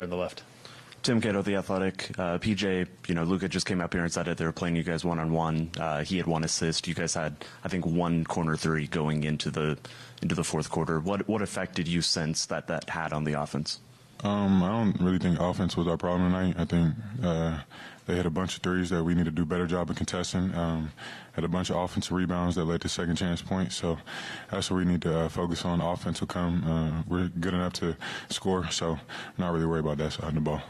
On the left. Tim Cato, The Athletic. PJ, Luka just came up here and said it. They were playing you guys one-on-one. He had 1 assist. You guys had, I think, 1 corner 3 going into the fourth quarter. What effect did you sense that had on the offense? I don't really think offense was our problem tonight. I think they had a bunch of threes that we need to do a better job of contesting. Had a bunch of offensive rebounds that led to second chance points. So that's what we need to focus on. Offense will come. We're good enough to score, so I'm not really worried about that side of the ball.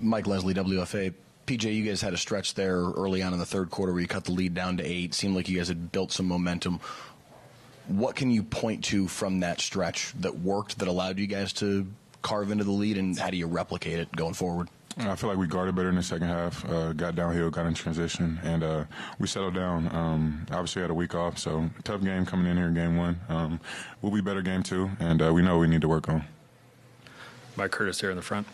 Mike Leslie, WFA. PJ, you guys had a stretch there early on in the third quarter where you cut the lead down to 8. Seemed like you guys had built some momentum. What can you point to from that stretch that worked, that allowed you guys to carve into the lead, and how do you replicate it going forward? I feel like we guarded better in the second half, got downhill, got in transition, and we settled down. Obviously had a week off, so tough game coming in here in game 1. We'll be better game 2, and we know what we need to work on. Mike Curtis here in the front.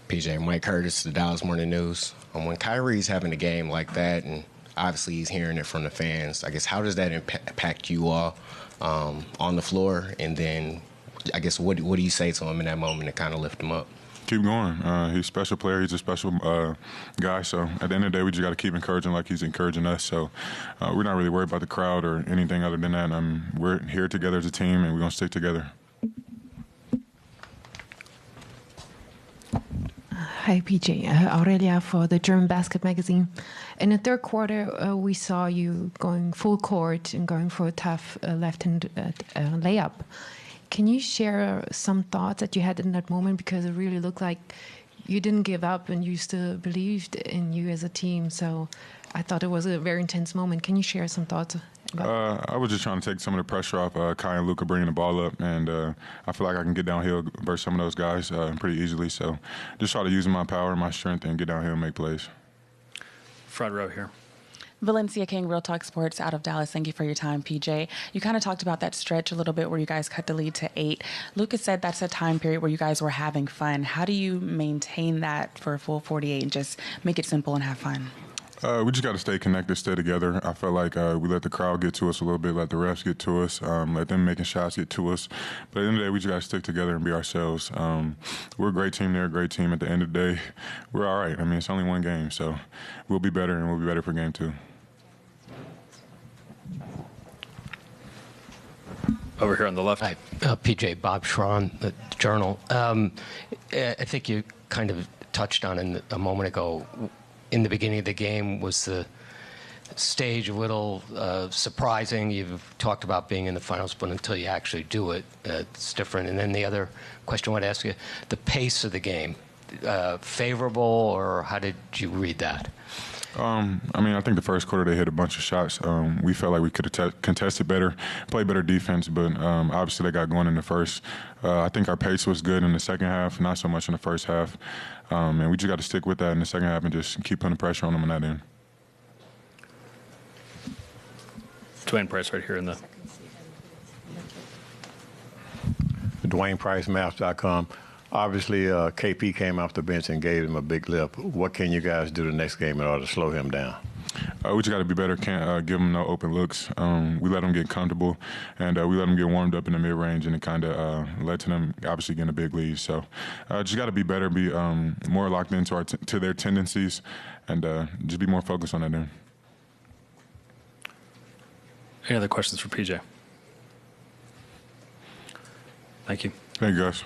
PJ, Mike Curtis, the Dallas Morning News. When Kyrie's having a game like that, and obviously he's hearing it from the fans, I guess how does that impact you all on the floor? And then I guess what do you say to him in that moment to kind of lift him up? Keep going. He's a special player. He's a special guy. So at the end of the day, we just got to keep encouraging like he's encouraging us. So we're not really worried about the crowd or anything other than that. We're here together as a team, and we're going to stick together. Hi, PJ. Aurelia for the German Basket magazine. In the third quarter, we saw you going full court and going for a tough left-hand layup. Can you share some thoughts that you had in that moment? Because it really looked like you didn't give up and you still believed in you as a team. So I thought it was a very intense moment. Can you share some thoughts about I was just trying to take some of the pressure off Kai and Luka bringing the ball up, and I feel like I can get downhill versus some of those guys pretty easily. So just try to use my power and my strength and get downhill and make plays. Front row here. Valencia King, Real Talk Sports out of Dallas. Thank you for your time, PJ. You kind of talked about that stretch a little bit where you guys cut the lead to 8. Lucas said that's a time period where you guys were having fun. How do you maintain that for a full 48 and just make it simple and have fun? We just got to stay connected, stay together. I felt like we let the crowd get to us a little bit, let the refs get to us, let them making shots get to us. But at the end of the day, we just got to stick together and be ourselves. We're a great team. They're a great team. At the end of the day, we're all right. I mean, it's only one game, so we'll be better, and we'll be better for game 2. Over here on the left. Hi, PJ, Bob Schron, the Journal. I think you kind of touched on it a moment ago. In the beginning of the game, was the stage a little surprising? You've talked about being in the finals, but until you actually do it, it's different. And then the other question I want to ask you, the pace of the game, favorable, or how did you read that? I think the first quarter they hit a bunch of shots. We felt like we could have contested better, played better defense, but obviously they got going in the first. I think our pace was good in the second half, not so much in the first half. And we just got to stick with that in the second half and just keep putting pressure on them on that end. Dwayne Price right here in the... Dwayne Price, Maps.com. Obviously, KP came off the bench and gave him a big lift. What can you guys do the next game in order to slow him down? We just got to be better. Can't give him no open looks. We let him get comfortable, and we let him get warmed up in the mid-range, and it kind of led to them obviously getting a big lead. So just got to be better, be more locked into to their tendencies, and just be more focused on that end. Any other questions for PJ? Thank you. Thank you, guys.